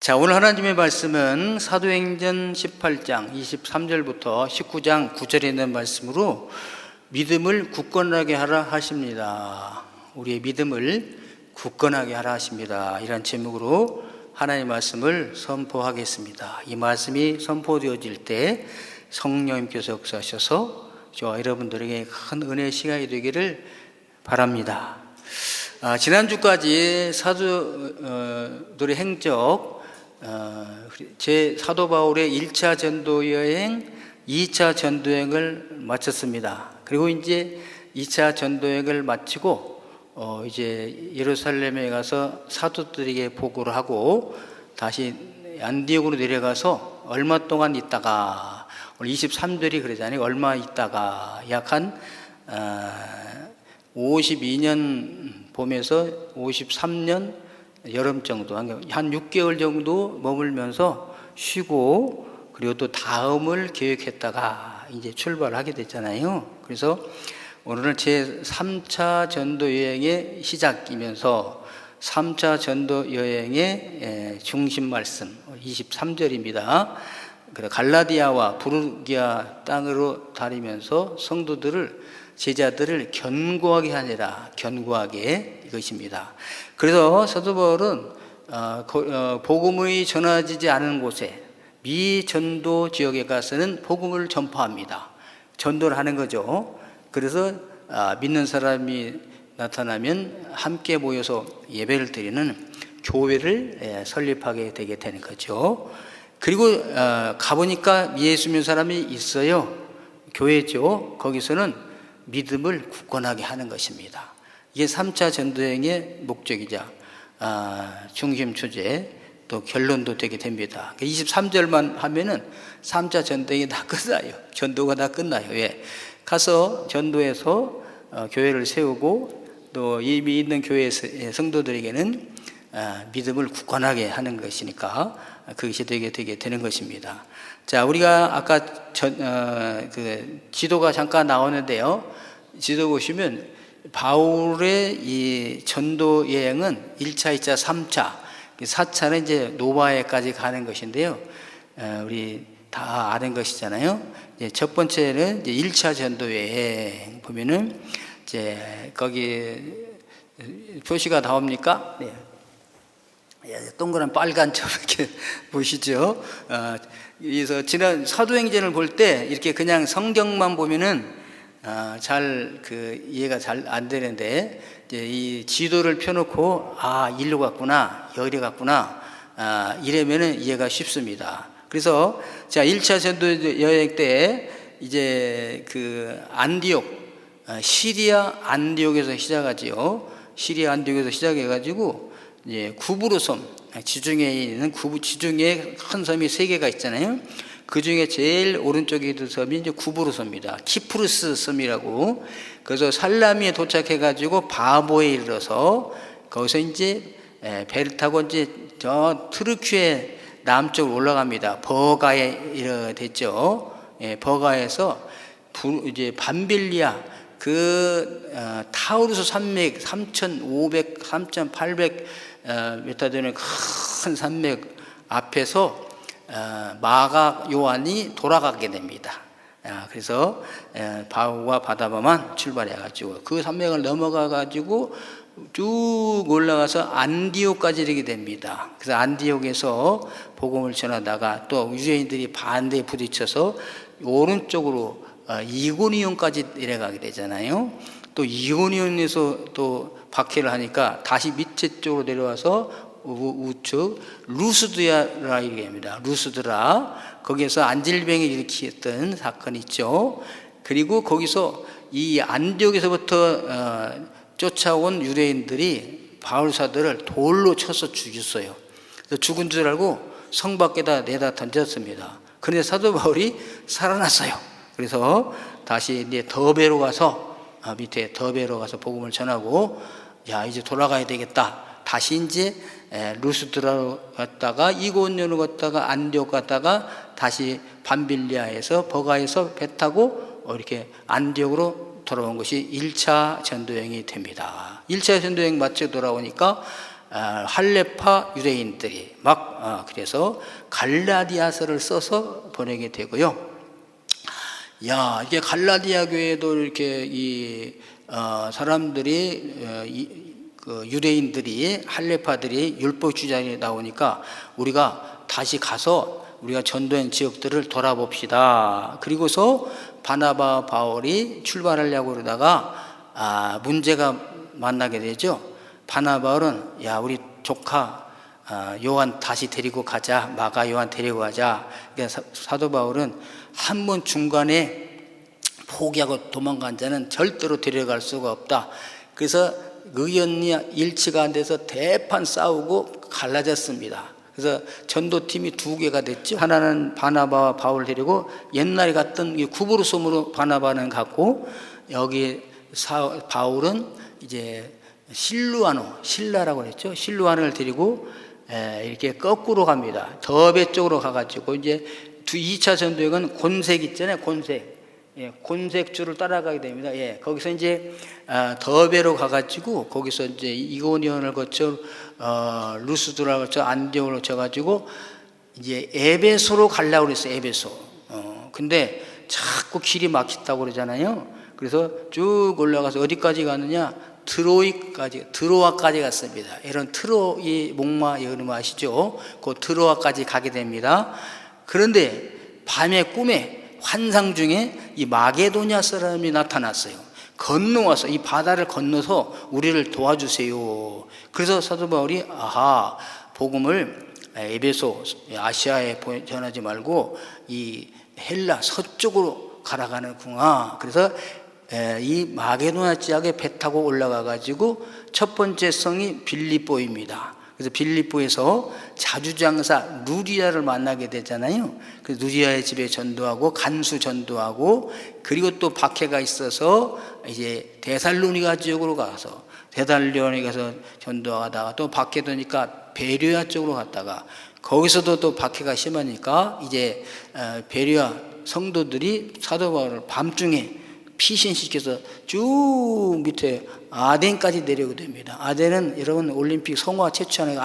자, 오늘 하나님의 말씀은 사도행전 18장 23절부터 19장 9절에 있는 말씀으로 믿음을 굳건하게 하라 하십니다. 우리의 믿음을 굳건하게 하라 하십니다. 이런 제목으로 하나님의 말씀을 선포하겠습니다. 이 말씀이 선포되어질 때 성령님께서 역사하셔서 저와 여러분들에게 큰 은혜의 시간이 되기를 바랍니다. 지난주까지 사도들의 행적, 제 사도 바울의 1차 전도 여행, 2차 전도 여행을 마쳤습니다. 그리고 이제 2차 전도 여행을 마치고 이제 예루살렘에 가서 사도들에게 보고를 하고 다시 안디옥으로 내려가서 얼마 동안 있다가, 오늘 23절이 그러잖아요. 얼마 있다가 약 한 52년 봄에서 53년 여름 정도, 한 6개월 정도 머물면서 쉬고, 그리고 또 다음을 계획했다가 이제 출발하게 됐잖아요. 그래서 오늘은 제 3차 전도 여행의 시작이면서 3차 전도 여행의 중심 말씀 23절입니다. 갈라디아와 부르기아 땅으로 다니면서 성도들을, 제자들을 견고하게 하니라, 견고하게, 이것입니다. 그래서 사도 바울은 복음이 전해지지 않은 곳에, 미전도 지역에 가서는 복음을 전파합니다. 전도를 하는 거죠. 그래서 믿는 사람이 나타나면 함께 모여서 예배를 드리는 교회를 설립하게 되게 되는 거죠. 그리고 가보니까 예수 믿는 사람이 있어요. 교회죠. 거기서는 믿음을 굳건하게 하는 것입니다. 이게 3차 전도여행의 목적이자 중심 주제, 또 결론도 되게 됩니다. 23절만 하면은 3차 전도여행이 다 끝나요. 전도가 다 끝나요. 왜? 가서 전도해서 교회를 세우고, 또 이미 있는 교회 성도들에게는 믿음을 굳건하게 하는 것이니까 그것이 되게 되는 것입니다. 자, 우리가 아까 그 지도가 잠깐 나오는데요. 지도 보시면 바울의 이 전도 여행은 1차, 2차, 3차, 4차는 이제 노바에까지 가는 것인데요. 우리 다 아는 것이잖아요. 이제 첫 번째는 이제 1차 전도 여행 보면은 이제 거기 표시가 나옵니까? 네. 동그란 빨간 점 이렇게 보시죠. 그래서 지난 사도행전을 볼 때 이렇게 그냥 성경만 보면은 잘 이해가 잘 안 되는데, 이제 이 지도를 펴놓고 일로 갔구나, 여기로 갔구나, 이러면은 이해가 쉽습니다. 그래서 자, 1차 전도 여행 때 이제 안디옥, 시리아 안디옥에서 시작하지요. 시리아 안디옥에서 시작해가지고 이제 구브로섬, 지중해에 있는 지중해에 큰 섬이 3개가 있잖아요. 그 중에 제일 오른쪽에 있는 섬이 이제 구브로섬입니다. 키프루스 섬이라고. 그래서 살라미에 도착해가지고 바보에 이르러서 거기서 이제 배를 타고 이제 저 트르키에 남쪽으로 올라갑니다. 버가에 이르렀죠. 버가에서 이제 밤빌리아, 타우루스 산맥 3,500, 3,800m 되는 큰 산맥 앞에서 마가 요한이 돌아가게 됩니다. 그래서 바울과 바나바만 출발해가지고 그 산맥을 넘어가가지고 쭉 올라가서 안디옥까지 이르게 됩니다. 그래서 안디옥에서 복음을 전하다가 또 유대인들이 반대에 부딪혀서 오른쪽으로 이고니온까지 내려가게 되잖아요. 또 이고니온에서 또 박해를 하니까 다시 밑에 쪽으로 내려와서 우측 루스드라라고 얘기합니다. 루스드라, 거기에서 안질병을 일으켰던 사건이 있죠. 그리고 거기서 이 안디옥에서부터 쫓아온 유대인들이 바울사들을 돌로 쳐서 죽였어요. 그래서 죽은 줄 알고 성 밖에다 내다 던졌습니다. 그런데 사도 바울이 살아났어요. 그래서 다시 이제 더베로 가서, 밑에 더베로 가서 복음을 전하고, 이제 돌아가야 되겠다. 다시 이제 루스드라로 갔다가 이고니온으로 갔다가 안디옥 갔다가 다시 밤빌리아에서 버가에서 배 타고 이렇게 안디옥으로 돌아온 것이 1차 전도여행이 됩니다. 1차 전도여행 마치고 돌아오니까 할레파 유대인들이 그래서 갈라디아서를 써서 보내게 되고요. 이게 갈라디아 교회도 이렇게 사람들이 그 유대인들이 할레파들이 율법 주장이 나오니까 우리가 다시 가서 우리가 전도한 지역들을 돌아봅시다. 그리고서 바나바 바울이 출발하려고 그러다가 문제가 만나게 되죠. 바나바울은 우리 조카 요한 다시 데리고 가자. 마가 요한 데리고 가자. 그러니까 사도 바울은 한 번 중간에 포기하고 도망간 자는 절대로 데려갈 수가 없다. 그래서 의견이 일치가 안 돼서 대판 싸우고 갈라졌습니다. 그래서 전도팀이 2개가 됐죠. 하나는 바나바와 바울 데리고 옛날에 갔던 구브로섬으로 바나바는 갔고, 여기 바울은 이제 신라라고 그랬죠. 실루아노를 데리고 이렇게 거꾸로 갑니다. 더베 쪽으로 가가지고 이제 2차 전도여행은 곤색 있잖아요. 곤색주를 따라가게 됩니다. 거기서 이제 더베로 가가지고 거기서 이제 이고니온을 거쳐 루스드라를 거쳐 안디옥을 거쳐가지고 이제 에베소로 가려고 그랬어요. 에베소. 근데 자꾸 길이 막혔다고 그러잖아요. 그래서 쭉 올라가서 어디까지 가느냐? 드로아까지 갔습니다. 이런 트로이 목마 여름 아시죠? 그 드로아까지 가게 됩니다. 그런데 밤의 꿈에 환상 중에 이 마게도냐 사람이 나타났어요. 건너와서 이 바다를 건너서 우리를 도와주세요. 그래서 사도 바울이 복음을 에베소 아시아에 전하지 말고 이 헬라 서쪽으로 가라가는구나. 그래서 이 마게도냐 지역에 배 타고 올라가 가지고 첫 번째 성이 빌립보입니다. 그래서 빌립보에서 자주장사 누리아를 만나게 되잖아요. 그래서 누리아의 집에 전도하고 간수 전도하고, 그리고 또 박해가 있어서 이제 데살로니가 지역으로 가서 데살로니가서 전도하다가 또 박해되니까 베레아 쪽으로 갔다가 거기서도 또 박해가 심하니까 이제 베레아 성도들이 사도 바울을 밤중에 피신시켜서 쭉 밑에 아덴까지 내려오게 됩니다. 아덴은 여러분 올림픽 성화 최초하는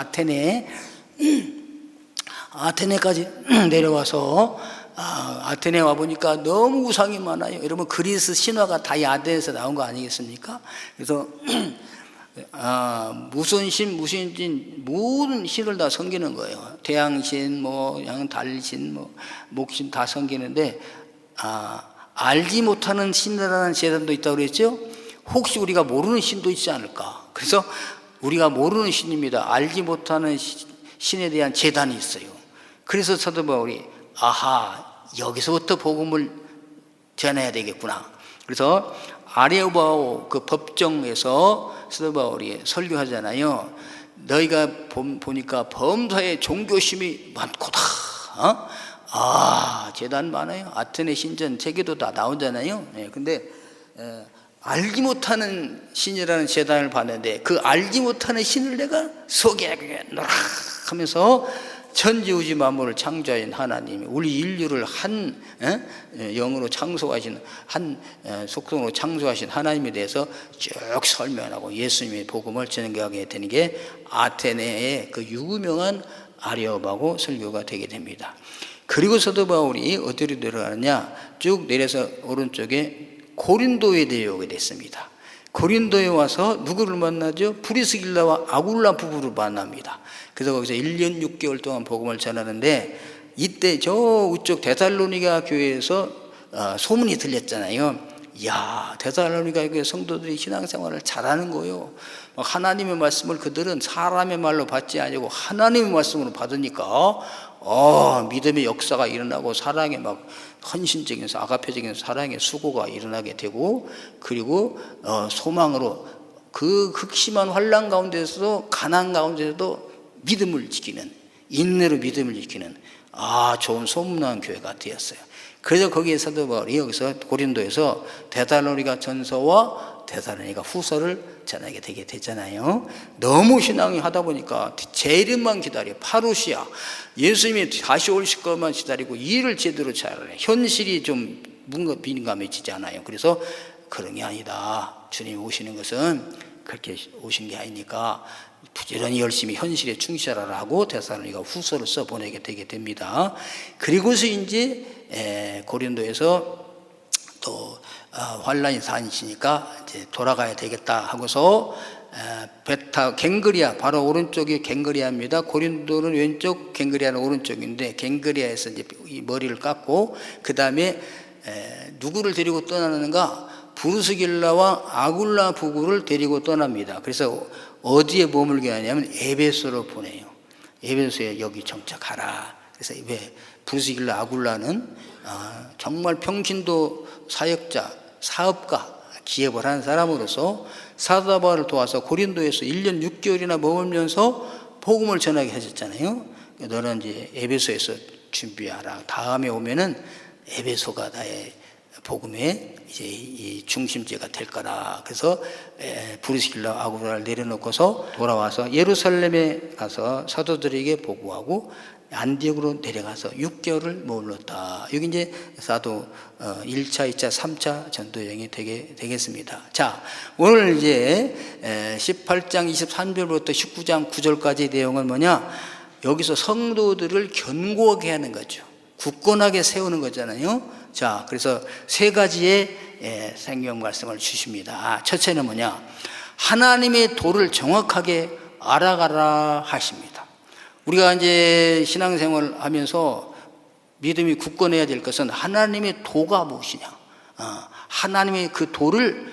아테네까지 내려와서 아테네 와보니까 너무 우상이 많아요. 여러분 그리스 신화가 다 이 아덴에서 나온 거 아니겠습니까? 그래서 무슨 모든 신을 다 섬기는 거예요. 태양신, 달신, 목신 다 섬기는데 알지 못하는 신이라는 재단도 있다고 그랬죠. 혹시 우리가 모르는 신도 있지 않을까. 그래서 우리가 모르는 신입니다. 알지 못하는 신에 대한 재단이 있어요. 그래서 사도 바울이 여기서부터 복음을 전해야 되겠구나. 그래서 아레오바오 그 법정에서 사도 바울이 설교하잖아요. 너희가 보니까 범사에 종교심이 많고다. 재단 많아요. 아테네 신전 책에도 다 나오잖아요. 근데 알지 못하는 신이라는 재단을 봤는데 그 알지 못하는 신을 내가 소개하겠노라 하면서 천지우주 만물을 창조하신 하나님이 우리 인류를 한 영으로 창조하신 한 속성으로 창조하신 하나님에 대해서 쭉 설명하고 예수님의 복음을 전하게 되는 게 아테네의 그 유명한 아레오바고 설교가 되게 됩니다. 그리고 사도 바울이 어디로 내려가느냐, 쭉 내려서 오른쪽에 고린도에 내려오게 됐습니다. 고린도에 와서 누구를 만나죠? 브리스길라와 아굴라 부부를 만납니다. 그래서 거기서 1년 6개월 동안 복음을 전하는데, 이때 저 우쪽 데살로니가 교회에서 소문이 들렸잖아요. 데살로니가 교회 성도들이 신앙생활을 잘하는 거예요. 하나님의 말씀을 그들은 사람의 말로 받지 아니고 하나님의 말씀으로 받으니까 믿음의 역사가 일어나고 사랑의 헌신적인 아가페적인 사랑의 수고가 일어나게 되고, 그리고 소망으로 그 극심한 환난 가운데서도 가난 가운데서도 믿음을 지키는, 인내로 믿음을 지키는 좋은 소문난 교회가 되었어요. 그래서 거기에 사도 바울이 여기서 고린도에서 데살로니가 전서와 데살로니가 후서를 전하게 되게 됐잖아요. 너무 신앙이 하다 보니까 제 이름만 기다려. 파루시아, 예수님이 다시 오실 것만 기다리고 일을 제대로 잘하네. 현실이 좀 민감해지지 않아요. 그래서 그런 게 아니다. 주님 오시는 것은 그렇게 오신 게 아니니까 부지런히 열심히 현실에 충실하라고 데살로니가 후서를 써 보내게 되게 됩니다. 그리고서 이제 고린도에서 또 환란이 다니시니까 이제 돌아가야 되겠다 하고서 베타 갱그리아, 바로 오른쪽이 갱그리아입니다. 고린도는 왼쪽, 갱그리아는 오른쪽인데 갱그리아에서 이제 이 머리를 깎고 그 다음에 누구를 데리고 떠나는가? 브루스길라와 아굴라 부부를 데리고 떠납니다. 그래서 어디에 머물게 하냐면 에베소로 보내요. 에베소에 여기 정착하라. 그래서 왜 브루스길라 아굴라는 정말 평신도 사역자, 사업가, 기업을 한 사람으로서 사도 바울을 도와서 고린도에서 1년 6개월이나 머물면서 복음을 전하게 하셨잖아요. 너는 이제 에베소에서 준비하라. 다음에 오면은 에베소가 나의 복음의 이제 이 중심지가 될 거라. 그래서 브루스길라 아굴라를 내려놓고서 돌아와서 예루살렘에 가서 사도들에게 보고하고 안디옥으로 내려가서 6개월을 머물렀다. 여기 이제 사도 1차, 2차, 3차 전도 여행이 되겠습니다. 자, 오늘 이제 18장 23절부터 19장 9절까지 내용은 뭐냐? 여기서 성도들을 견고하게 하는 거죠. 굳건하게 세우는 거잖아요. 자, 그래서 세 가지의 성경 말씀을 주십니다. 첫째는 뭐냐? 하나님의 도를 정확하게 알아가라 하십니다. 우리가 이제 신앙생활을 하면서 믿음이 굳건해야 될 것은 하나님의 도가 무엇이냐? 하나님의 그 도를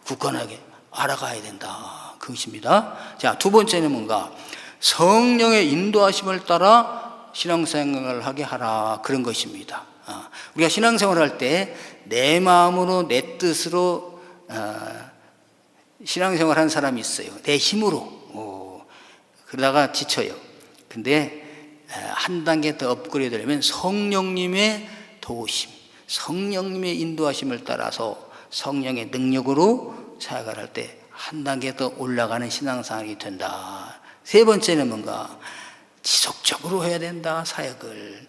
굳건하게 알아가야 된다. 그것입니다. 자, 두 번째는 뭔가? 성령의 인도하심을 따라 신앙생활을 하게 하라. 그런 것입니다. 우리가 신앙생활을 할 때 내 마음으로 내 뜻으로 신앙생활 하는 사람이 있어요. 내 힘으로. 그러다가 지쳐요. 근데 한 단계 더 업그레이드 되려면 성령님의 도우심, 성령님의 인도하심을 따라서 성령의 능력으로 사역을 할 때 한 단계 더 올라가는 신앙생활이 된다. 세 번째는 뭔가? 지속적으로 해야 된다, 사역을.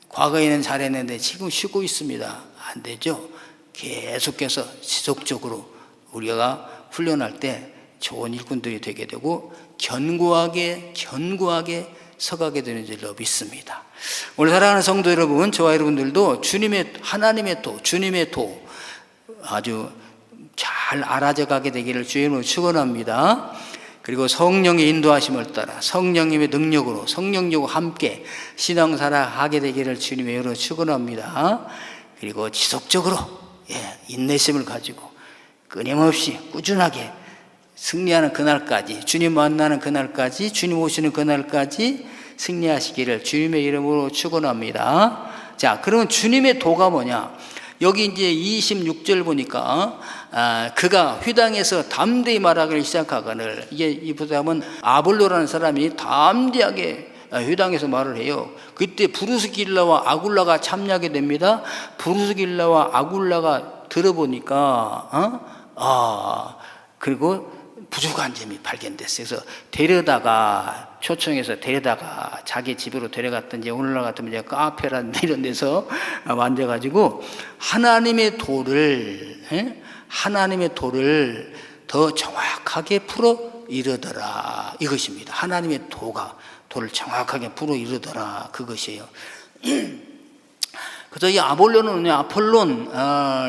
과거에는 잘했는데 지금 쉬고 있습니다. 안 되죠. 계속해서 지속적으로 우리가 훈련할 때 좋은 일꾼들이 되게 되고 견고하게 서가게 되는 줄로 믿습니다. 오늘 사랑하는 성도 여러분, 저와 여러분들도 하나님의 도, 주님의 도 아주 잘 알아져 가게 되기를 주님으로 축원합니다. 그리고 성령의 인도하심을 따라 성령님의 능력으로 성령님과 함께 신앙생활 하게 되기를 주님의 이름으로 축원합니다. 그리고 지속적으로 인내심을 가지고 끊임없이 꾸준하게 승리하는 그날까지, 주님 만나는 그날까지, 주님 오시는 그날까지 승리하시기를 주님의 이름으로 축원합니다. 자, 그러면 주님의 도가 뭐냐? 여기 이제 26절 보니까 그가 회당에서 담대히 말하기를 시작하거늘, 이게 이 부사람은 아볼로라는 사람이 담대하게 회당에서 말을 해요. 그때 브루스길라와 아굴라가 참여하게 됩니다. 브루스길라와 아굴라가 들어보니까 그리고 부족한 점이 발견됐어요. 그래서 초청해서 데려다가 자기 집으로 데려갔든지 오늘날 같으면 이제 카페라든지 이런 데서 만져가지고 하나님의 도를 더 정확하게 풀어 이르더라. 이것입니다. 하나님의 도를 정확하게 풀어 이르더라. 그것이에요. 그래서 이 아폴론,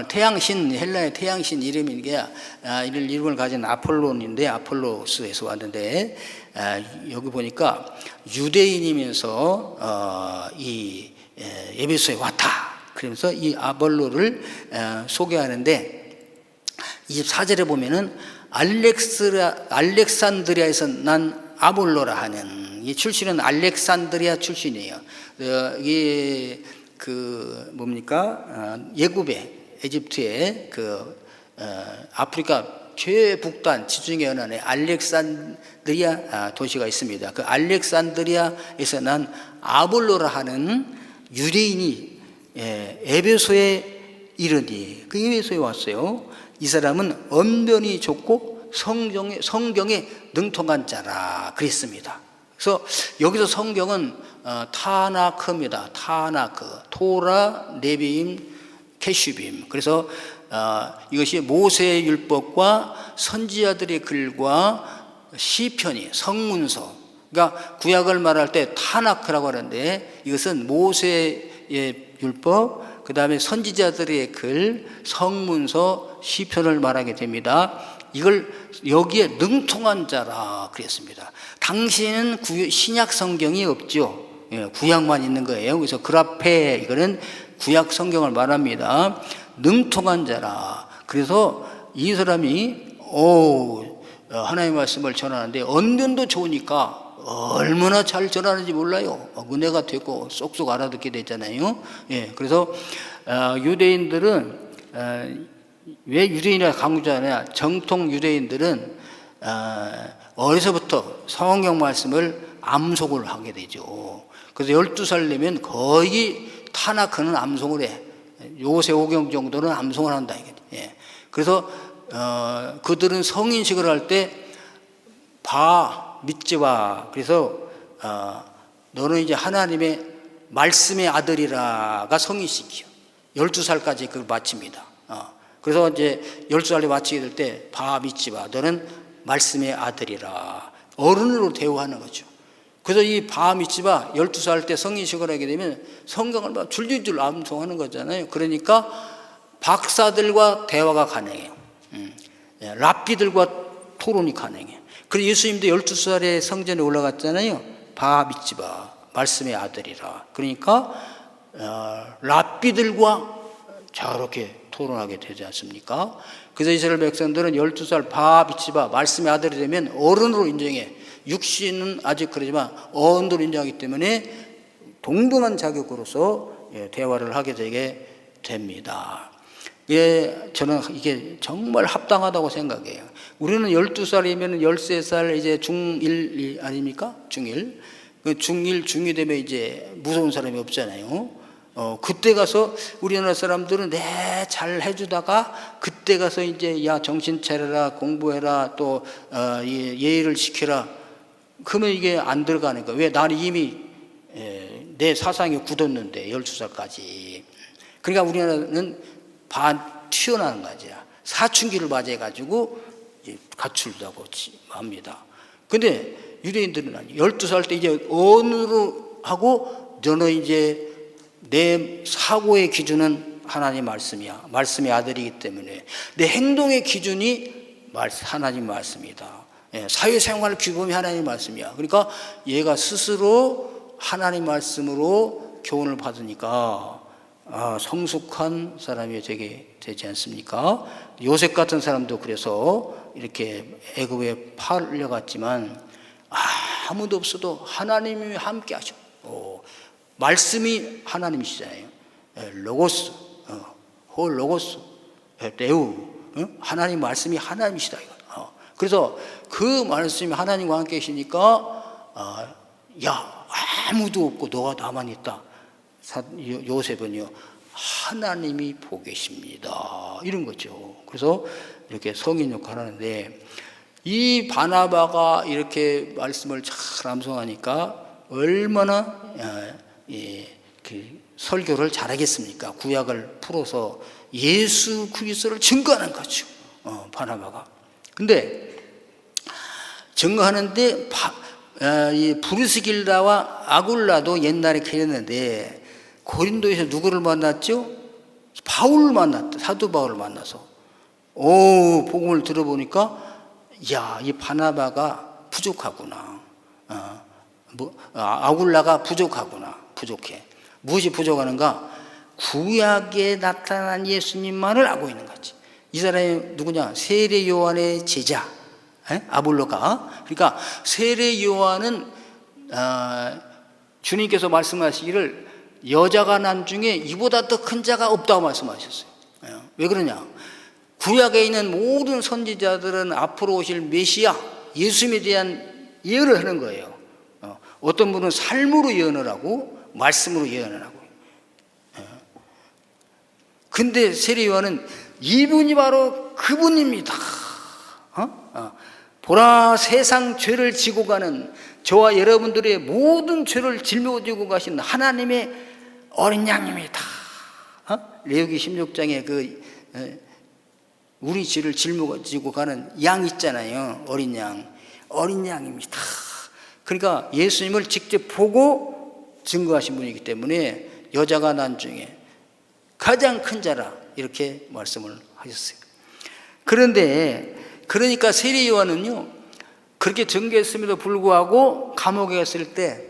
태양신, 헬라의 태양신 이름인 게, 이런 이름을 가진 아폴론인데, 아폴로스에서 왔는데, 여기 보니까 유대인이면서 이 에베소에 왔다. 그러면서 이 아폴로를 소개하는데, 24절에 보면은 알렉산드리아에서 난 아볼로라 하는, 이 출신은 알렉산드리아 출신이에요. 이게 예굽에, 에집트의 아프리카 최북단 지중해 연안에 알렉산드리아 도시가 있습니다. 그 알렉산드리아에서 난 아볼로라 하는 유대인이 에베소에 이르니, 그 에베소에 왔어요. 이 사람은 언변이 좋고 성경에 능통한 자라 그랬습니다. 그래서 여기서 성경은 타나크입니다. 타나크, 토라, 네비임, 케슈빔. 그래서 이것이 모세의 율법과 선지자들의 글과 시편이 성문서, 그러니까 구약을 말할 때 타나크라고 하는데 이것은 모세의 율법, 그 다음에 선지자들의 글, 성문서, 시편을 말하게 됩니다. 이걸 여기에 능통한 자라 그랬습니다. 당시에는 신약 성경이 없죠. 구약만 있는 거예요. 그래서 그라페, 이거는 구약 성경을 말합니다. 능통한 자라. 그래서 이 사람이 하나님의 말씀을 전하는데 언변도 좋으니까 얼마나 잘 전하는지 몰라요. 은혜가 되고 쏙쏙 알아듣게 되잖아요. 그래서 유대인들은 왜 유대인이라 강조하냐? 정통 유대인들은 어려서부터 성경 말씀을 암송을 하게 되죠. 그래서 12살 되면 거의 타나크는 암송을 해. 요새오경 정도는 암송을 한다. 그래서 그들은 성인식을 할 때 믿지 마. 그래서 너는 이제 하나님의 말씀의 아들이라가 성인식이요. 12살까지 그걸 마칩니다. 그래서 이제 12살에 마치게 될 때 믿지 마. 너는 말씀의 아들이라. 어른으로 대우하는 거죠. 그래서 이 믿지 마. 12살 때 성인식을 하게 되면 성경을 막 줄줄줄 암송하는 거잖아요. 그러니까 박사들과 대화가 가능해요. 랍비들과 토론이 가능해요. 그래서 예수님도 12살에 성전에 올라갔잖아요. 믿지 마. 말씀의 아들이라. 그러니까 랍비들과 저렇게 토론하게 되지 않습니까? 그래서 이스라엘 백성들은 12살 믿지 마. 말씀의 아들이 되면 어른으로 인정해. 육신은 아직 그러지만 어른으로 인정하기 때문에 동등한 자격으로서 대화를 하게 되게 됩니다. 저는 이게 정말 합당하다고 생각해요. 우리는 12살이면 13살 이제 중1 아닙니까? 중1. 중1, 중2 되면 이제 무서운 사람이 없잖아요. 그때 가서 우리나라 사람들은 잘 해주다가 그때 가서 이제 야 정신 차려라, 공부해라, 또 예의를 지켜라. 그러면 이게 안 들어가는 거예요. 왜? 나는 이미 내 사상이 굳었는데 12살까지. 그러니까 우리나라는 튀어나오는 거죠. 사춘기를 맞이해가지고 갖출다고 합니다. 근데 유대인들은 아니에요. 12살 때 이제 어느로 하고 너는 이제 내 사고의 기준은 하나님 말씀이야. 말씀의 아들이기 때문에 내 행동의 기준이 하나님 말씀이다. 사회생활 규범이 하나님 말씀이야. 그러니까 얘가 스스로 하나님 말씀으로 교훈을 받으니까 성숙한 사람이 되지 않습니까? 요셉 같은 사람도 그래서 이렇게 애굽에 팔려갔지만 아무도 없어도 하나님이 함께 하셔. 말씀이 하나님이시잖아요. 로고스, 홀로고스, 레우, 하나님 말씀이 하나님이시다. 그래서 그 말씀이 하나님과 함께 계시니까 아무도 없고 너가 나만 있다. 요셉은요, 하나님이 보고 계십니다. 이런 거죠. 그래서 이렇게 성인 역할을 하는데 이 바나바가 이렇게 말씀을 잘 암송하니까 얼마나 그 설교를 잘하겠습니까? 구약을 풀어서 예수 그리스도를 증거하는 거죠. 바나바가. 근데 증거하는데 이 브루스길라와 아굴라도 옛날에 그랬는데 고린도에서 누구를 만났죠? 바울을 만났다. 사도 바울을 만나서 복음을 들어보니까 이 바나바가 부족하구나. 아굴라가 부족해. 무엇이 부족하는가? 구약에 나타난 예수님만을 알고 있는 거지. 이 사람이 누구냐? 세례 요한의 제자 아볼로가. 그러니까 세례 요한은 주님께서 말씀하시기를 여자가 난 중에 이보다 더 큰 자가 없다고 말씀하셨어요. 왜 그러냐? 구약에 있는 모든 선지자들은 앞으로 오실 메시아 예수님에 대한 예언을 하는 거예요. 어떤 분은 삶으로 예언을 하고 말씀으로 예언을 하고. 근데 세례 요한은 이분이 바로 그분입니다. 보라, 세상 죄를 지고 가는 저와 여러분들의 모든 죄를 짊어지고 가신 하나님의 어린 양입니다. 레위기 16장에 우리 죄를 짊어지고 가는 양 있잖아요. 어린 양. 어린 양입니다. 그러니까 예수님을 직접 보고 증거하신 분이기 때문에 여자가 난 중에 가장 큰 자라 이렇게 말씀을 하셨어요. 그런데 그러니까 세례 요한은요 그렇게 증거했음에도 불구하고 감옥에 갔을 때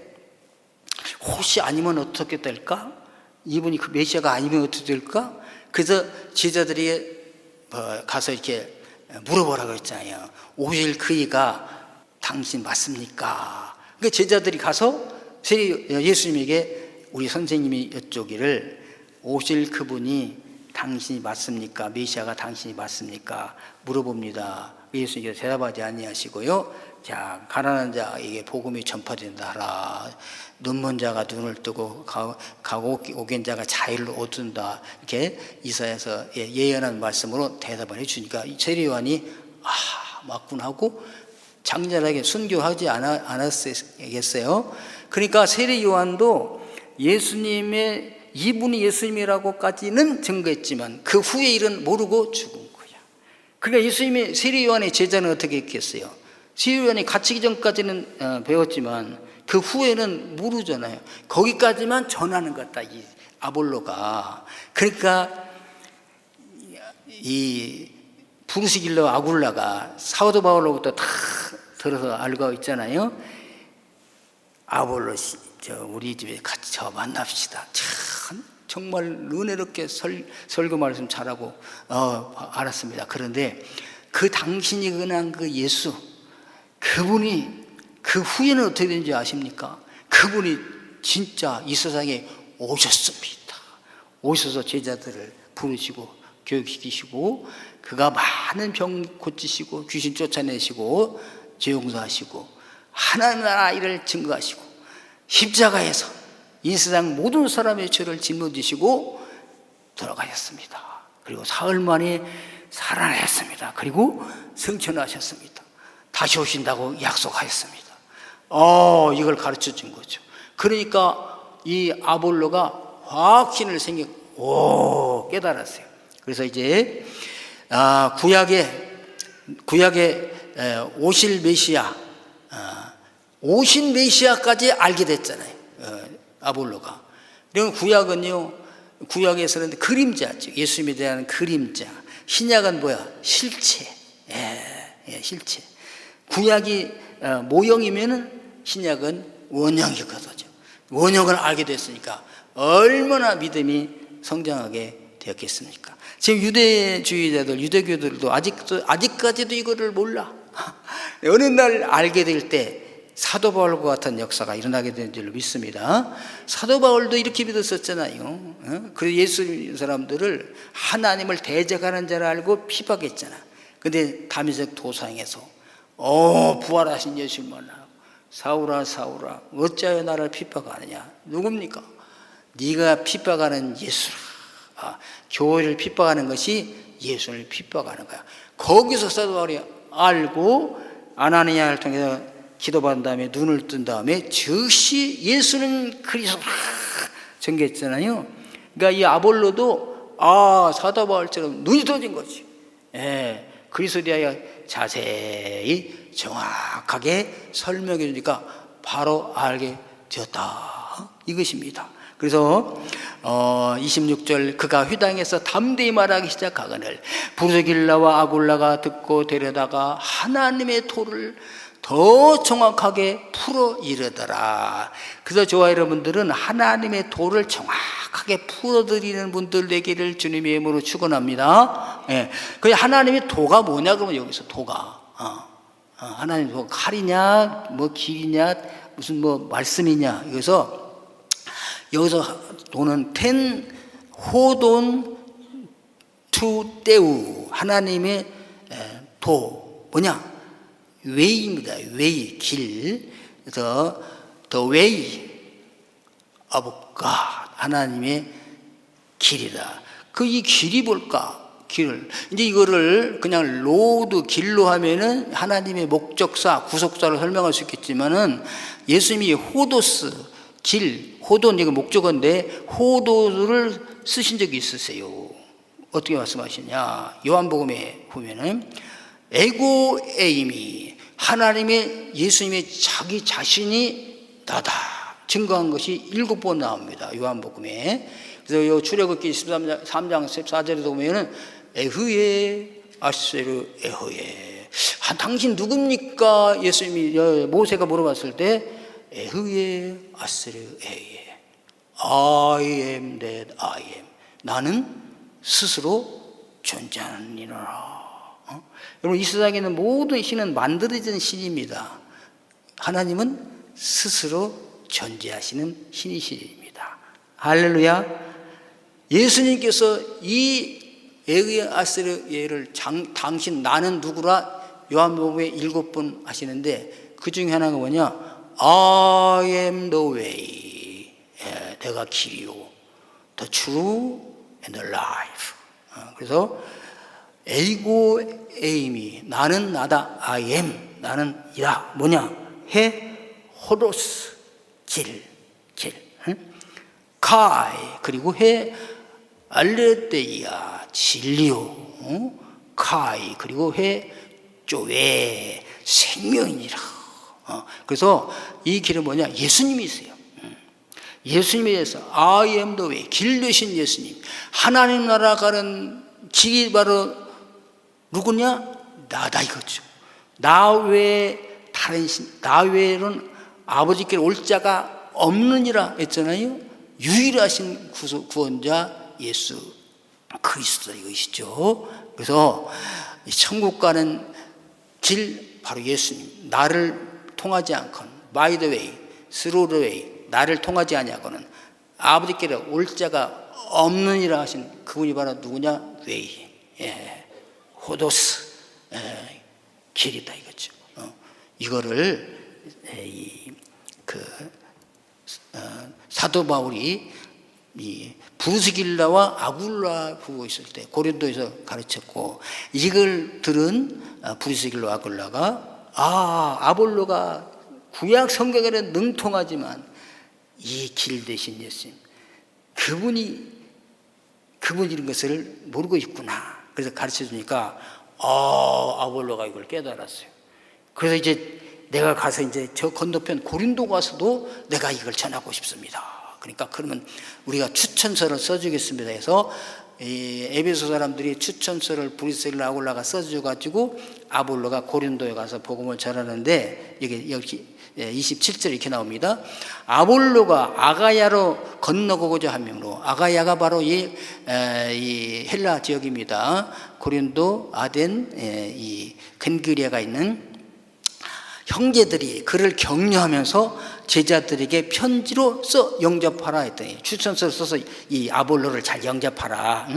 혹시 아니면 어떻게 될까? 이분이 그 메시아가 아니면 어떻게 될까? 그래서 제자들이 가서 이렇게 물어보라고 했잖아요. 오실 그이가 당신 맞습니까? 그러니까 제자들이 가서 예수님에게 우리 선생님이 여쭈기를 오실 그분이 당신이 맞습니까? 메시아가 당신이 맞습니까? 물어봅니다. 예수님께서 대답하지 아니하시고요. 자, 가난한 자에게 복음이 전파된다 하라. 눈먼 자가 눈을 뜨고 가고 오겐 자가 자유를 얻는다. 이렇게 이사야서 예언한 말씀으로 대답을 해주니까 세례 요한이 맞구나 하고 장렬하게 순교하지 않았겠어요. 그러니까 세례 요한도 예수님의 이분이 예수님이라고까지는 증거했지만 그 후의 일은 모르고 죽은 거야. 그러니까 예수님의 세례 요한의 제자는 어떻게 했겠어요? 세례 요한이 갇히기 전까지는 배웠지만 그 후에는 모르잖아요. 거기까지만 전하는 것 같다, 이 아볼로가. 그러니까 이 부르시길러 아굴라가 사도 바울로부터 다 들어서 알고 있잖아요. 아볼로 우리 집에 같이 만납시다. 참 정말 은혜롭게 설교 말씀 잘하고 알았습니다. 그런데 그 당신이 그냥 그 예수 그분이 그 후에는 어떻게 되는지 아십니까? 그분이 진짜 이 세상에 오셨습니다. 오셔서 제자들을 부르시고 교육시키시고 그가 많은 병 고치시고 귀신 쫓아내시고 죄 용서하시고 하나님 나라 일을 증거하시고 십자가에서 이 세상 모든 사람의 죄를 짊어지시고 돌아가셨습니다. 그리고 사흘 만에 살아났습니다. 그리고 승천하셨습니다. 다시 오신다고 약속하였습니다. 이걸 가르쳐 준 거죠. 그러니까 이 아볼로가 확신을 깨달았어요. 그래서 이제 구약의 오실 메시아까지 알게 됐잖아요. 아볼로가. 그리고 구약에서는 그림자죠. 예수님에 대한 그림자. 신약은 뭐야? 실체. 실체. 구약이 모형이면은 신약은 원형이거든요. 원형을 알게 됐으니까 얼마나 믿음이 성장하게 되었겠습니까? 지금 유대주의자들, 유대교들도 아직까지도 이거를 몰라. 어느 날 알게 될 때 사도 바울과 같은 역사가 일어나게 된 줄로 믿습니다. 사도 바울도 이렇게 믿었었잖아요. 그 예수 사람들을 하나님을 대적하는 자를 알고 핍박했잖아. 근데 다메섹 도상에서 부활하신 예수를 만나고 사울아 사울아 어찌하여 나를 핍박하느냐. 누굽니까? 네가 핍박하는 예수라. 교회를 핍박하는 것이 예수를 핍박하는 거야. 거기서 사도 바울이 알고 아나니아를 통해서 기도받은 다음에 눈을 뜬 다음에 즉시 예수는 그리스도라 전개했잖아요. 그러니까 이 아볼로도 사도 바울처럼 눈이 떠진 거지. 그리스도에 대하여 자세히 정확하게 설명해 주니까 바로 알게 되었다. 이것입니다. 그래서 26절 그가 회당에서 담대히 말하기 시작하거늘 부르길라와 아굴라가 듣고 데려다가 하나님의 도를 더 정확하게 풀어 이르더라. 그래서 저와 여러분들은 하나님의 도를 정확하게 풀어드리는 분들 되기를 주님의 이름으로 축원합니다. 그 하나님의 도가 뭐냐? 그러면 여기서 도가 하나님의 도가 칼이냐, 뭐 길이냐, 무슨 뭐 말씀이냐. 여기서 도는 텐 호돈 투 떼우 하나님의 도 뭐냐? 웨이입니다. 웨이 길. 그래서 the way of God 하나님의 길이다. 그 이 길이 뭘까? 길을 이제 이거를 그냥 로드 길로 하면은 하나님의 목적사 구속사를 설명할 수 있겠지만은 예수님이 호도스 길 호돈 이거 목적어인데 호도를 쓰신 적이 있으세요. 어떻게 말씀하시냐? 요한복음에 보면은 에고 에이미 하나님의 예수님의 자기 자신이 나다 증거한 것이 7번 나옵니다. 요한복음에. 그래서 이 출애굽기 13장 14절에도 보면은 에흐예 아세르 에흐예. 당신 누굽니까? 예수님이 모세가 물어봤을 때 에흐예 아세르 에흐예. I am that I am. 나는 스스로 존재하느니라. 여러분, 이 세상에 있는 모든 신은 만들어진 신입니다. 하나님은 스스로 존재하시는 신이십니다. 할렐루야. 예수님께서 이 에흐예 아세르 에를 당신 나는 누구라 요한복음에 7번 하시는데 그 중에 하나가 뭐냐? I am the way. 내가 길이요, the true and the life. 그래서 에이고 에임이 나는 나다. I am 나는 이다. 뭐냐? 해 호로스 길. 카이 그리고 해 알레데이아 진리요. 카이 그리고 해 쪼웨 생명이니라. 그래서 이 길은 뭐냐? 예수님이세요. 예수님에 대해서 I am the way, 길 되신 예수님. 하나님 나라 가는 길이 바로 누구냐? 나다 이거죠. 나 외에 다른 신, 나 외에는 아버지께 올 자가 없느니라 했잖아요. 유일하신 구원자 예수 그리스도 이것이죠. 그래서 천국 가는 길 바로 예수님. 나를 통하지 않건 by the way, through the way, 나를 통하지 아니하고는 아버지께 올 자가 없느니라 하신 그분이 바로 누구냐? 웨이, 호도스, 길이다 이거죠. 이거를 사도 바울이 이 브루스길라와 아굴라 부부 있을 때 고린도에서 가르쳤고, 이걸 들은 브루스길라 아굴라가 아볼로가 구약 성경에는 능통하지만 이 길 대신 예수님 그분이 이런 것을 모르고 있구나. 그래서 가르쳐 주니까 아볼로가 이걸 깨달았어요. 그래서 이제 내가 가서 이제 저 건너편 고린도 가서도 내가 이걸 전하고 싶습니다. 그러니까 그러면 우리가 추천서를 써주겠습니다 해서 이 에베소 사람들이 추천서를 브루스길라 아굴라가 써줘가지고 아볼로가 고린도에 가서 복음을 전하는데 여기 27절 이렇게 나옵니다. 아볼로가 아가야로 건너가고자 함으로, 아가야가 바로 이 헬라 지역입니다. 고린도, 아덴, 이 근그리아가 있는 형제들이 그를 격려하면서 제자들에게 편지로 써 영접하라 했더니, 추천서를 써서 이 아볼로를 잘 영접하라.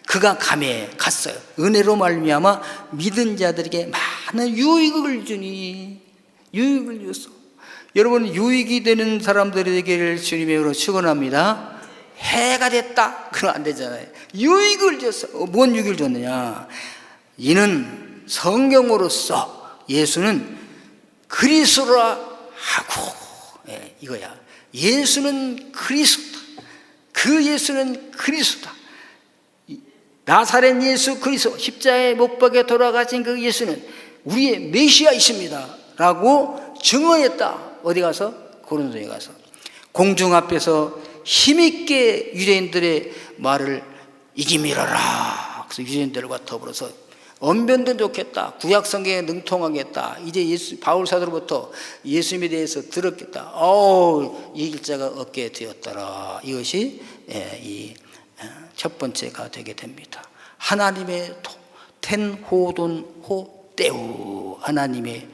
그가 감에 갔어요. 은혜로 말미암아 믿은 자들에게 많은 유익을 주니, 유익을 줬어. 여러분, 유익이 되는 사람들에게 주님의 이름으로 축원합니다. 해가 됐다 그러면 안 되잖아요. 유익을 줬어. 뭔 유익을 줬느냐? 이는 성경으로서 예수는 그리스도라 하고, 이거야. 예수는 그리스도다. 그 예수는 그리스도다. 나사렛 예수 그리스도, 십자가에 못 박혀 돌아가신 그 예수는 우리의 메시아이십니다 라고 증언했다. 어디 가서? 고린도에 가서. 공중 앞에서 힘있게 유대인들의 말을 이기밀어라. 그래서 유대인들과 더불어서 언변도 좋겠다. 구약 성경에 능통하겠다. 이제 바울 사도로부터 예수님에 대해서 들었겠다. 이길 자가 없게 되었더라. 이것이 이 첫 번째가 되게 됩니다. 하나님의 텐호돈 호떼우, 하나님의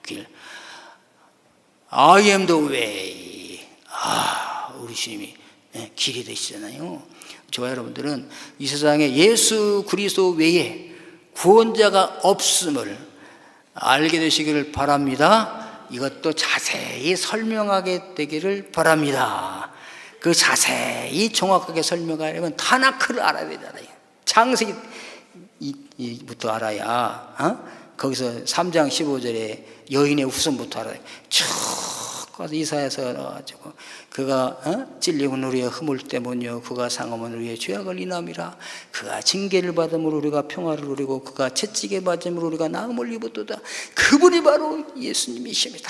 길. I am the way. 우리 주님이 길이 되시잖아요. 저와 여러분들은 이 세상에 예수 그리스도 외에 구원자가 없음을 알게 되시기를 바랍니다. 이것도 자세히 설명하게 되기를 바랍니다. 그 자세히 정확하게 설명하려면 타나크를 알아야 되잖아요. 창세기부터 알아야, 거기서 3장 15절에 여인의 후손부터 알아야 쭉 가서 이사해서 나와가지고 그가 찔리면 우리의 허물 때문이요 그가 상하면 우리의 죄악을 인함이라. 그가 징계를 받음으로 우리가 평화를 누리고 그가 채찍에 맞음으로 우리가 나음을 입었도다. 그분이 바로 예수님이십니다.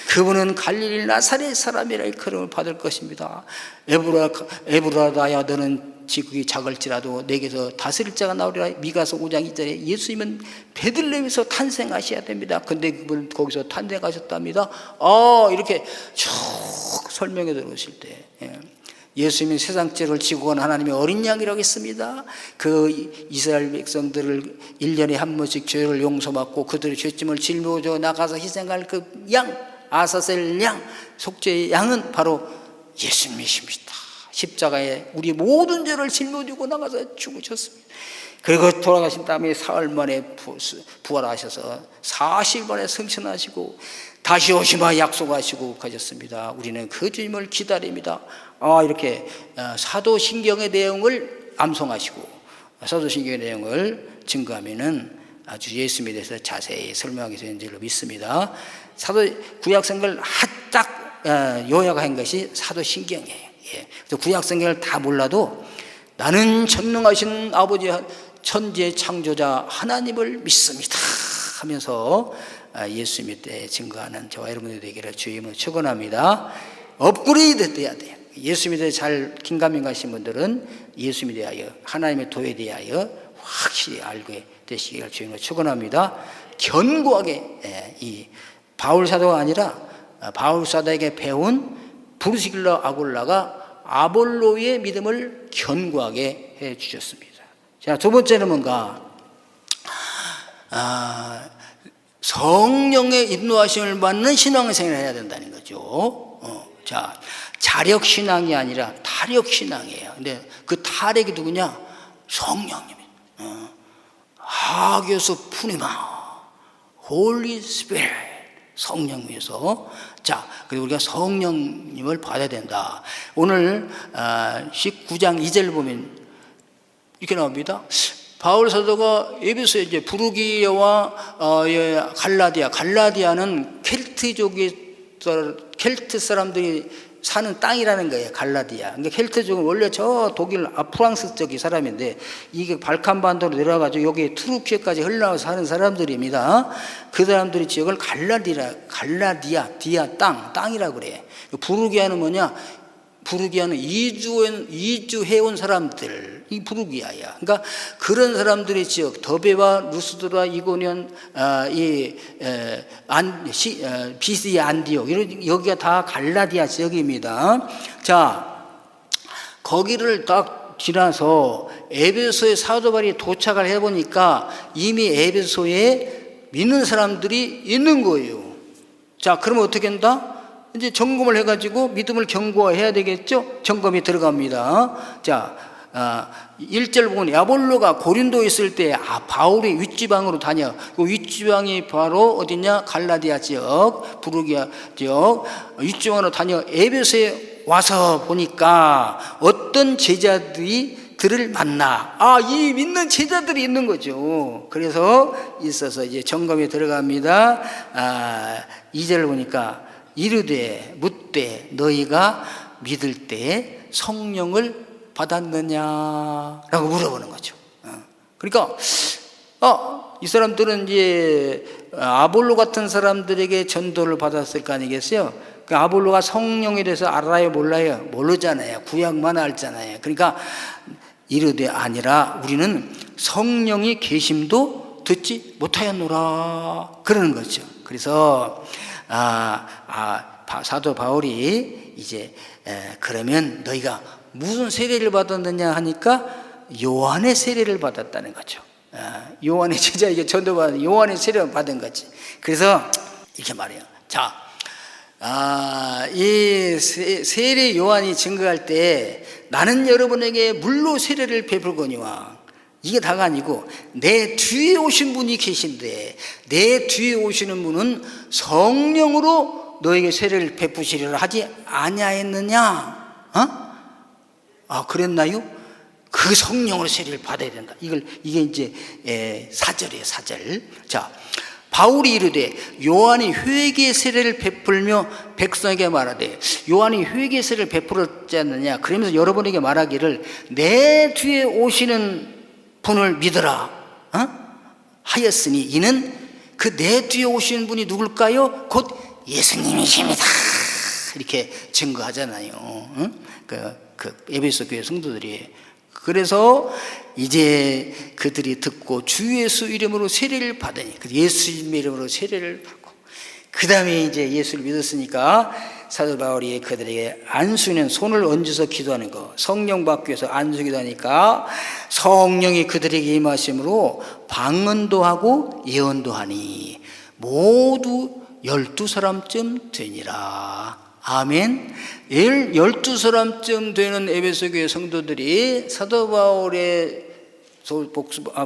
그분은 갈릴리 나사렛 사람이라 일컬음을 받을 것입니다. 에브라다야 너는 지극히 작을지라도 내게서 다스릴 자가 나오리라. 미가서 5장 2절에 예수님은 베들레헴에서 탄생하셔야 됩니다. 근데 그분은 거기서 탄생하셨답니다. 이렇게 쭉 설명해 들어오실 때 예수님은 세상 죄를 지고 온 하나님의 어린 양이라고 했습니다. 그 이스라엘 백성들을 1년에 한 번씩 죄를 용서받고 그들의 죄짐을 짊어져 나가서 희생할 그 양, 아사셀 양, 속죄의 양은 바로 예수님이십니다. 십자가에 우리 모든 죄를 짊어지고 나가서 죽으셨습니다. 그리고 돌아가신 다음에 사흘 만에 부활하셔서 40일 만에 승천하시고 다시 오시마 약속하시고 가셨습니다. 우리는 그 주님을 기다립니다. 이렇게 사도신경의 내용을 암송하시고 사도신경의 내용을 증거하면은 아주 예수님에 대해서 자세히 설명하게 되는 줄로 믿습니다. 사도 구약성경을 딱 요약한 것이 사도신경이에요. 그래서 구약성경을 다 몰라도 나는 전능하신 아버지 천지의 창조자 하나님을 믿습니다 하면서 예수님에 대해 증거하는 저와 여러분들 되기를 주의 이름으로 축원합니다. 업그레이드 돼야 돼요. 예수님에 대해 잘 긴가민가 하신 분들은 예수님에 대하여 하나님의 도에 대하여 확실히 알게 되시기를 주의 이름으로 축원합니다. 견고하게 이 바울 사도가 아니라 바울 사도에게 배운 브루스길라 아굴라가 아볼로의 믿음을 견고하게 해 주셨습니다. 자, 두 번째는 뭔가 성령의 인도하심을 받는 신앙생활을 해야 된다는 거죠. 자, 자력신앙이 아니라 타력신앙이에요. 근데 그 타력이 누구냐? 성령님이에요. 하교수 푸니마 홀리 스피릿 성령 위에서. 자, 그리고 우리가 성령님을 받아야 된다. 오늘 19장 2절 보면 이렇게 나옵니다. 바울 사도가 에베소에 이제 부르기아와 갈라디아는 켈트 사람들이 사는 땅이라는 거예요. 갈라디아. 그러니까 켈트족은 원래 저 독일 프랑스 쪽이 사람인데 이게 발칸반도로 내려가지고 여기 투르키에까지 흘러와서 사는 사람들입니다. 그 사람들이 지역을 갈라디아 땅이라고 그래. 부르기아는 뭐냐? 부르기아는 이주해온 사람들, 이 부르기아야. 그러니까 그런 사람들의 지역, 더베와 루스드라, 이고니온, 비스의 안디옥, 여기가 다 갈라디아 지역입니다. 자, 거기를 딱 지나서 에베소의 사도 바울이 도착을 해보니까 이미 에베소에 믿는 사람들이 있는 거예요. 자, 그러면 어떻게 한다? 이제 점검을 해가지고 믿음을 견고해야 되겠죠? 점검이 들어갑니다. 자, 1절 보면 아볼로가 고린도에 있을 때 바울이 윗지방으로 다녀. 그 윗지방이 바로 어디냐? 갈라디아 지역, 부르기아 지역 윗지방으로 다녀 에베소에 와서 보니까 어떤 제자들을 만나. 이 믿는 제자들이 있는 거죠. 그래서 있어서 이제 점검에 들어갑니다. 2절 보니까 이르되 묻되 너희가 믿을 때 성령을 받았느냐라고 물어보는 거죠. 그러니까 이 사람들은 이제 아볼로 같은 사람들에게 전도를 받았을 거 아니겠어요? 그 아볼로가 성령에 대해서 알아요, 몰라요? 모르잖아요. 구약만 알잖아요. 그러니까 이르되 아니라 우리는 성령이 계심도 듣지 못하였노라 그러는 거죠. 그래서 사도 바울이 이제 그러면 너희가 무슨 세례를 받았느냐 하니까 요한의 세례를 받았다는 거죠. 요한의 제자에게 전도받은 요한의 세례를 받은 거지. 그래서 이렇게 말해요. 자, 이 세례 요한이 증거할 때 나는 여러분에게 물로 세례를 베풀거니와 이게 다가 아니고 내 뒤에 오신 분이 계신데 내 뒤에 오시는 분은 성령으로 너에게 세례를 베푸시리라 하지 아니하였느냐? 그랬나요? 그 성령으로 세례를 받아야 된다. 이게 이제 4절이에요. 4절. 자, 바울이 이르되 요한이 회개 세례를 베풀며 백성에게 말하되, 요한이 회개 세례를 베풀었지 않느냐, 그러면서 여러분에게 말하기를 내 뒤에 오시는 분을 믿으라 하였으니 이는 그 내 뒤에 오시는 분이 누굴까요? 곧 예수님이십니다. 이렇게 증거하잖아요. 그 에베소 교회 성도들이. 그래서 이제 그들이 듣고 주 예수 이름으로 세례를 받으니, 예수님의 이름으로 세례를 받고, 그 다음에 이제 예수를 믿었으니까 사도 바울이 그들에게 안수는 손을 얹어서 기도하는 거, 성령 받기 위해서 안수 기도하니까 성령이 그들에게 임하심으로 방언도 하고 예언도 하니 모두 12사람쯤 되니라. 아멘. 12사람쯤 되는 에베소 교회 성도들이 사도 바울의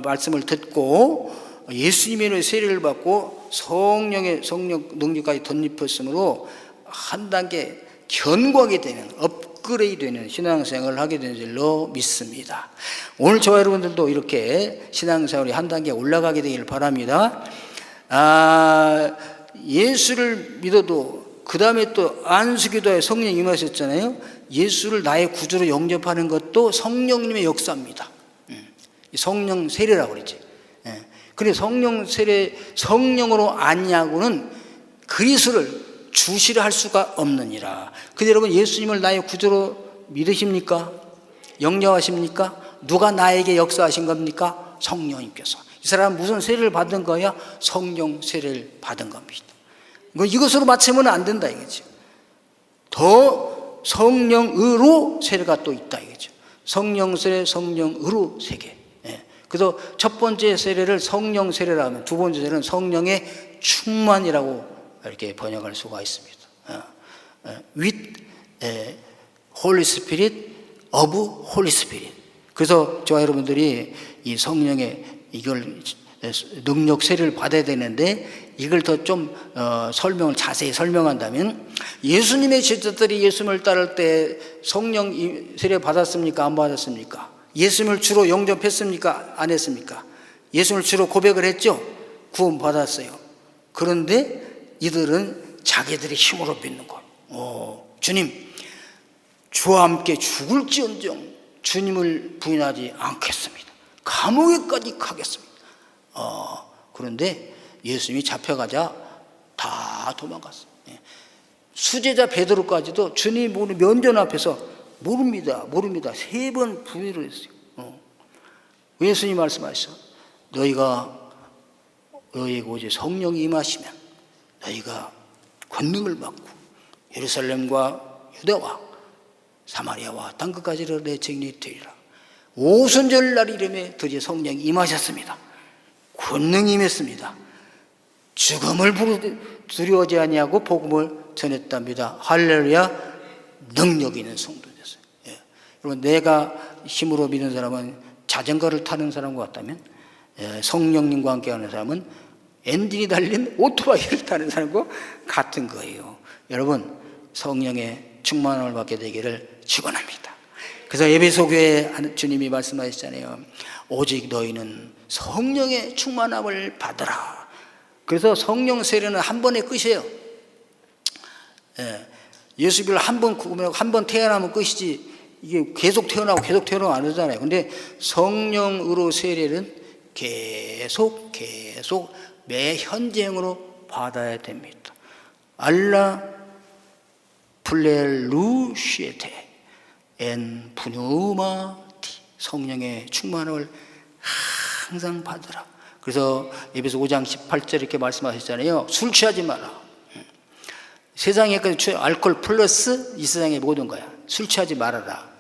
말씀을 듣고 예수님의 세례를 받고 성령 능력까지 덧입혔으므로 한 단계 견고하게 되는, 업그레이드 되는 신앙생활을 하게 되는 줄로 믿습니다. 오늘 저와 여러분들도 이렇게 신앙생활이 한 단계 올라가게 되기를 바랍니다. 예수를 믿어도 그 다음에 또 안수기도에 성령 임하셨잖아요. 예수를 나의 구주로 영접하는 것도 성령님의 역사입니다. 성령 세례라고 그러지. 그런데 성령 세례, 성령으로 아니하고는 그리스도를 주시라 할 수가 없느니라. 근데 여러분, 예수님을 나의 구주로 믿으십니까? 영접하십니까? 누가 나에게 역사하신 겁니까? 성령님께서. 이 사람은 무슨 세례를 받은 거야? 성령 세례를 받은 겁니다. 이것으로 맞추면 안 된다 이거죠. 더 성령으로 세례가 또 있다 이거죠. 성령 세례, 성령으로 세계. 그래서 첫 번째 세례를 성령 세례라 하면 두 번째 세례는 성령의 충만이라고 이렇게 번역할 수가 있습니다. With Holy Spirit of Holy Spirit. 그래서 저와 여러분들이 이 성령의 이걸 능력 세례를 받아야 되는데, 이걸 더 좀 설명을 자세히 설명한다면, 예수님의 제자들이 예수님을 따를 때 성령 세례 받았습니까? 안 받았습니까? 예수님을 주로 영접했습니까? 안 했습니까? 예수님을 주로 고백을 했죠? 구원 받았어요. 그런데 이들은 자기들의 힘으로 믿는 거예요. 주님, 주와 함께 죽을지언정 주님을 부인하지 않겠습니다. 감옥에까지 가겠습니다. 그런데 예수님이 잡혀가자 다 도망갔어요. 수제자 베드로까지도 주님 보는 면전 앞에서 모릅니다 3번 부인을 했어요. 예수님 말씀하셨어. 너희에게 오직 성령이 임하시면 너희가 권능을 받고 예루살렘과 유대와 사마리아와 땅끝까지로 내 증인이 되리라. 오순절 날 이름에 드디어 성령이 임하셨습니다. 권능이 임했습니다. 죽음을 두려워하지 아니하고 복음을 전했답니다. 할렐루야. 능력 있는 성도 됐어요. 여러분, 내가 힘으로 믿는 사람은 자전거를 타는 사람과 같다면, 성령님과 함께 하는 사람은 엔진이 달린 오토바이를 타는 사람과 같은 거예요. 여러분, 성령의 충만함을 받게 되기를 축원합니다. 그래서 에베소 교회에 주님이 말씀하셨잖아요. 오직 너희는 성령의 충만함을 받으라. 그래서 성령 세례는 한 번의 끝이에요. 예수를 한 번 구원하고 한 번 태어나면 끝이지, 이게 계속 태어나고 안 하잖아요. 근데 성령으로 세례는 계속 매 현재형으로 받아야 됩니다. 알라 플레루시에테 엔 푸뉴마티, 성령의 충만함을 항상 받으라. 그래서 에베소 5장 18절 이렇게 말씀하셨잖아요. 술 취하지 마라. 세상에 알코올 플러스 이 세상의 모든 거야. 술 취하지 말아라.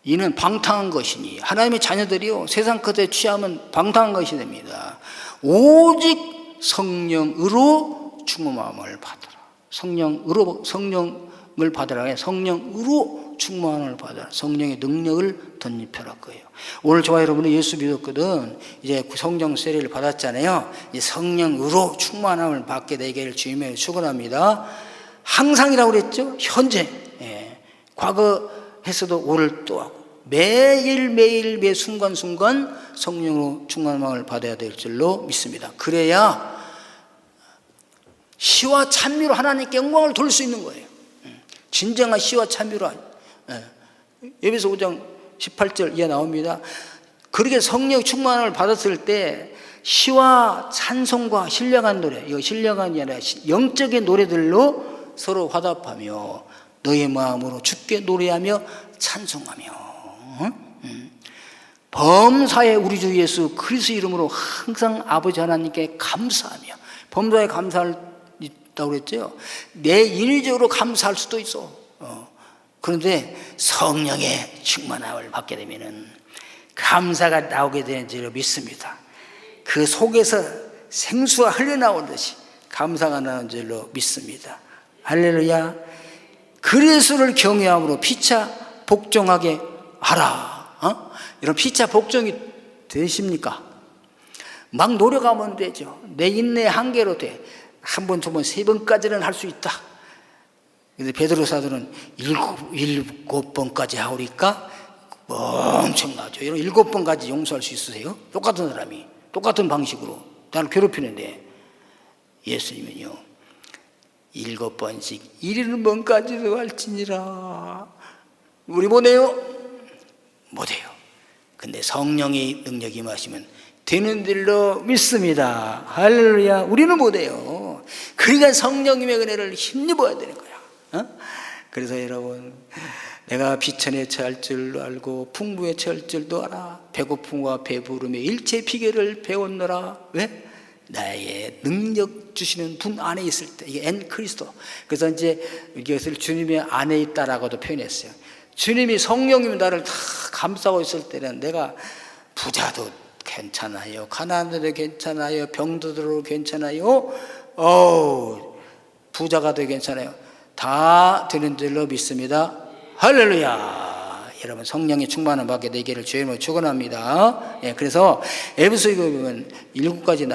이는 방탕한 것이니, 하나님의 자녀들이요 세상 것에 취하면 방탕한 것이 됩니다. 오직 성령으로 충만함을 받으라. 성령을 받으라. 성령으로 충만함을 받으라. 성령의 능력을 덧입혀라 거예요. 오늘 저와 여러분은 예수 믿었거든. 이제 성령 세례를 받았잖아요. 이제 성령으로 충만함을 받게 되기를 주님의 축원합니다. 항상이라고 그랬죠. 현재, 과거 했어도 오늘 또 하고, 매일매일 매 순간순간 성령으로 충만함을 받아야 될 줄로 믿습니다. 그래야 시와 찬미로 하나님께 영광을 돌릴 수 있는 거예요. 진정한 시와 찬미로. 에베소 5장 18절 이하 나옵니다. 그렇게 성령 충만함을 받았을 때 시와 찬송과 신령한 노래, 이거 신령한이 아니라 영적인 노래들로 서로 화답하며 너의 마음으로 주께 노래하며 찬송하며 범사에 우리 주 예수 그리스도 이름으로 항상 아버지 하나님께 감사하며, 범사에 감사할 있다고 그랬죠. 내 인위적으로 감사할 수도 있어. 그런데 성령의 충만함을 받게 되면은 감사가 나오게 되는 줄로 믿습니다. 그 속에서 생수가 흘러나오듯이 감사가 나오는 줄로 믿습니다. 할렐루야. 그리스도를 경외함으로 피차 복종하게 하라. 이런 피차 복종이 되십니까? 막 노력하면 되죠. 내 인내 한계로 돼. 한 번, 두 번, 세 번까지는 할 수 있다. 근데 베드로 사도는 일곱 번까지 하오니까 엄청나죠. 이런 7번까지 용서할 수 있으세요? 똑같은 사람이 똑같은 방식으로 나를 괴롭히는데, 예수님은요 7번씩 7번까지도 할지니라. 우리 못해요? 못해요. 근데 성령의 능력이 임하시면 되는 줄로 믿습니다. 할렐루야. 우리는 못해요. 그러니까 성령님의 은혜를 힘입어야 되는 거야. 그래서 여러분, 내가 비천에 처할 줄 알고 풍부에 처할 줄도 알아. 배고픔과 배부름의 일체 비결을 배웠노라. 왜? 나의 능력 주시는 분 안에 있을 때. 이게 엔 그리스도. 그래서 이제 이것을 주님의 안에 있다라고도 표현했어요. 주님이, 성령님이 나를 다 감싸고 있을 때는 내가 부자도 괜찮아요, 가난해도 괜찮아요, 병들어도 괜찮아요, 부자가 도 괜찮아요. 다 되는 줄로 믿습니다. 할렐루야. 여러분, 성령의 충만함을 받게 되기를 주의 이름으로 축원합니다. 그래서 에베소서에 보면 7가지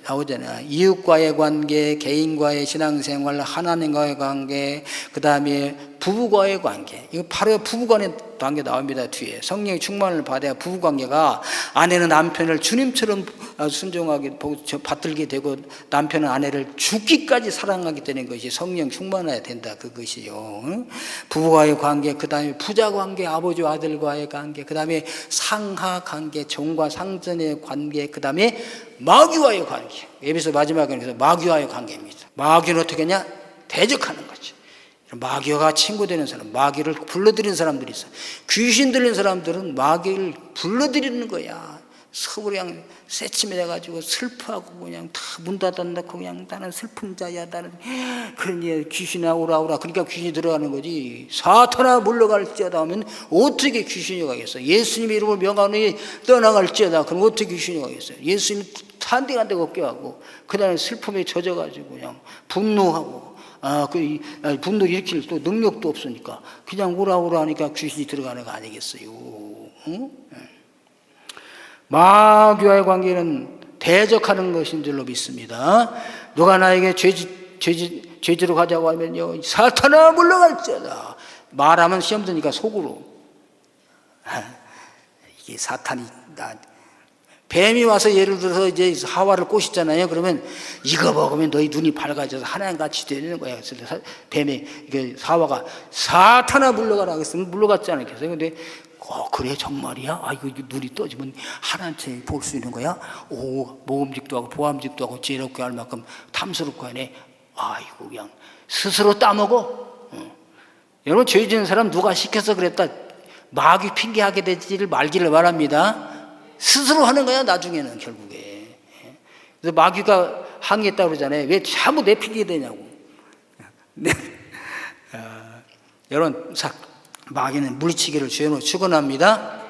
나오잖아요. 이웃과의 관계, 개인과의 신앙생활, 하나님과의 관계, 그 다음에 부부과의 관계. 이거 바로 부부간의 관계 나옵니다. 뒤에 성령의 충만을 받아야 부부관계가, 아내는 남편을 주님처럼 순종하게 받들게 되고 남편은 아내를 죽기까지 사랑하게 되는 것이 성령 충만해야 된다, 그것이요. 부부와의 관계, 그 다음에 부자 관계, 아버지와 아들과의 관계, 그 다음에 상하 관계, 종과 상전의 관계, 그 다음에 마귀와의 관계. 에베소 마지막에는 마귀와의 관계입니다. 마귀는 어떻게 하냐? 대적하는 거죠. 마귀가 친구 되는 사람, 마귀를 불러들이는 사람들이 있어. 귀신 들린 사람들은 마귀를 불러들이는 거야. 서로 그냥 새침해 돼가지고 슬퍼하고 그냥 다 문 닫아놓고 그냥 나는 슬픈 자야, 나는 그러니 귀신아 오라. 그러니까 귀신이 들어가는 거지. 사탄아 물러갈지어다 하면 어떻게 귀신이 가겠어? 예수님의 이름을 명하노니 떠나갈지어다. 그럼 어떻게 귀신이 가겠어요? 예수님 탄데간 데가 없게 하고 그 다음에 슬픔에 젖어가지고 그냥 분노하고, 분노를 일으킬 또 능력도 없으니까 그냥 오라 하니까 귀신이 들어가는 거 아니겠어요? 응? 마귀와의 관계는 대적하는 것인 줄로 믿습니다. 누가 나에게 죄지로 가자고 하면요, 사탄아 물러갈지어다. 말하면 시험 드니까 속으로. 이게 사탄이 뱀이 와서 예를 들어서 이제 하와를 꼬셨잖아요. 그러면 이거 먹으면 너희 눈이 밝아져서 하나님같이 되는 거야. 그래서 뱀이, 하와가 사탄아 물러가라 했으면 물러갔지 않겠어요? 근데 그래 정말이야? 이거 눈이 떠지면 하나님께 볼 수 있는 거야? 모험직도 하고 보암직도 하고 지혜롭게 할 만큼 탐스럽고 하네. 이거 그냥 스스로 따먹어. 여러분, 죄 지은 사람 누가 시켜서 그랬다, 마귀 핑계하게 되지를 말기를 바랍니다. 스스로 하는 거야, 나중에는 결국에. 그래서 마귀가 항의했다고 그러잖아요. 왜 자꾸 내 핑계 대냐고. 여러분, 마귀는 물리치기를 주의로 축원합니다.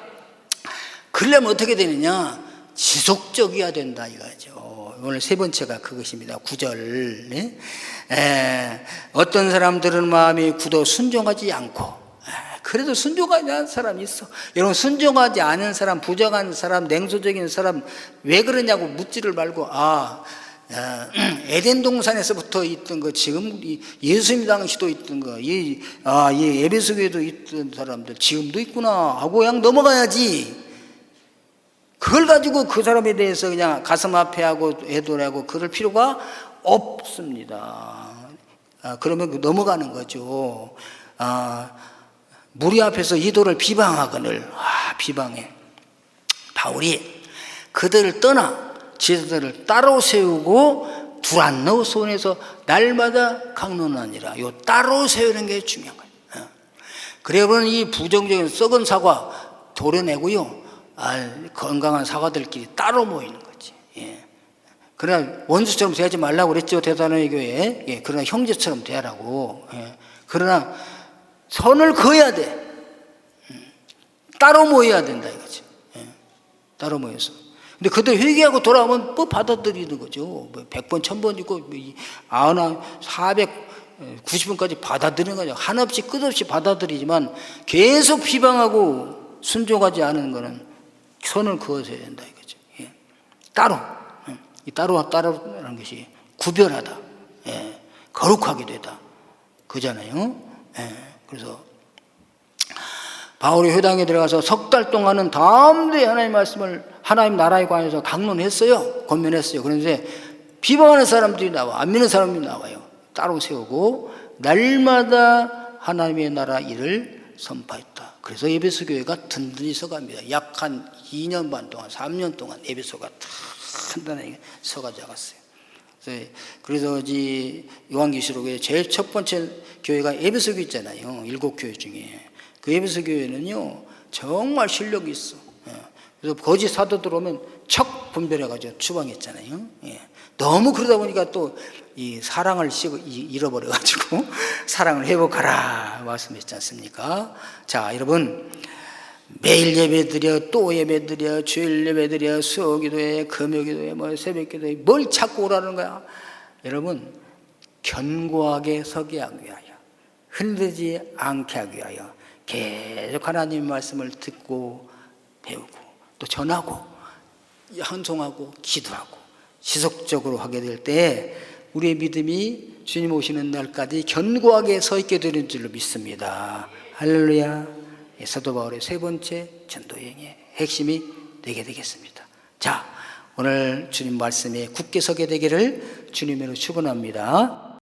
그러려면 어떻게 되느냐? 지속적이어야 된다 이거죠. 오늘 세 번째가 그것입니다. 9절. 어떤 사람들은 마음이 굳어 순종하지 않고, 그래도 순종하지 않은 사람이 있어. 여러분, 순종하지 않은 사람, 부정한 사람, 냉소적인 사람 왜 그러냐고 묻지를 말고, 에덴 동산에서부터 있던 거, 지금 예수님 당시도 있던 거, 이 에베소 교회도 있던 사람들 지금도 있구나 하고 그냥 넘어가야지. 그걸 가지고 그 사람에 대해서 그냥 가슴 아파하고 애도하고 그럴 필요가 없습니다. 그러면 넘어가는 거죠. 무리 앞에서 이도를 비방하거늘. 비방해. 바울이 그들을 떠나 제자들을 따로 세우고 둘 안 넣어 손에서 날마다 강론하니라. 요 따로 세우는 게 중요한 거예요. 그래서 이 부정적인 썩은 사과 도려내고요, 건강한 사과들끼리 따로 모이는 거지. 그러나 원수처럼 대하지 말라고 그랬죠, 데살로니가 교회에. 그러나 형제처럼 대하라고. 그러나 선을 그어야 돼. 따로 모여야 된다 이거지. 따로 모여서. 근데 그들 회개하고 돌아오면 뭐 받아들이는 거죠. 100번, 1000번 있고 490번까지 받아들이는 거죠. 한없이 끝없이 받아들이지만 계속 비방하고 순종하지 않은 거는 선을 그어서 해야 된다 이거죠. 따로. 이 따로라는 것이 구별하다. 거룩하게 되다. 그잖아요. 그래서 바울이 회당에 들어가서 석 달 동안은 담대히 하나님 말씀을, 하나님 나라에 관해서 강론했어요. 권면했어요. 그런데 비방하는 사람들이 나와, 안 믿는 사람들이 나와요. 따로 세우고 날마다 하나님의 나라 일을 선포했다. 그래서 에베소 교회가 든든히 서갑니다. 약 한 2년 반 동안, 3년 동안 에베소가 단단하게 서가 작았어요. 그래서 요한계시록에 제일 첫 번째 교회가 에베소 교회 있잖아요. 7교회 중에. 그 에베소 교회는요, 정말 실력이 있어. 그래서 거짓 사도들 오면 척 분별해가지고 추방했잖아요. 너무 그러다 보니까 또 이 사랑을 잃어버려가지고 사랑을 회복하라 말씀했지 않습니까? 자, 여러분, 매일 예배드려, 또 예배드려, 주일 예배드려, 수요기도회, 금요기도회, 새벽기도회, 뭘 찾고 오라는 거야? 여러분, 견고하게 서게 하기 위하여, 흔들지 않게 하기 위하여 계속 하나님의 말씀을 듣고 배우고 또 전하고 헌송하고 기도하고 지속적으로 하게 될 때 우리의 믿음이 주님 오시는 날까지 견고하게 서 있게 되는 줄로 믿습니다. 할렐루야. 사도 바울의 세 번째 전도여행의 핵심이 되게 되겠습니다. 자, 오늘 주님 말씀에 굳게 서게 되기를 주님으로 축원합니다.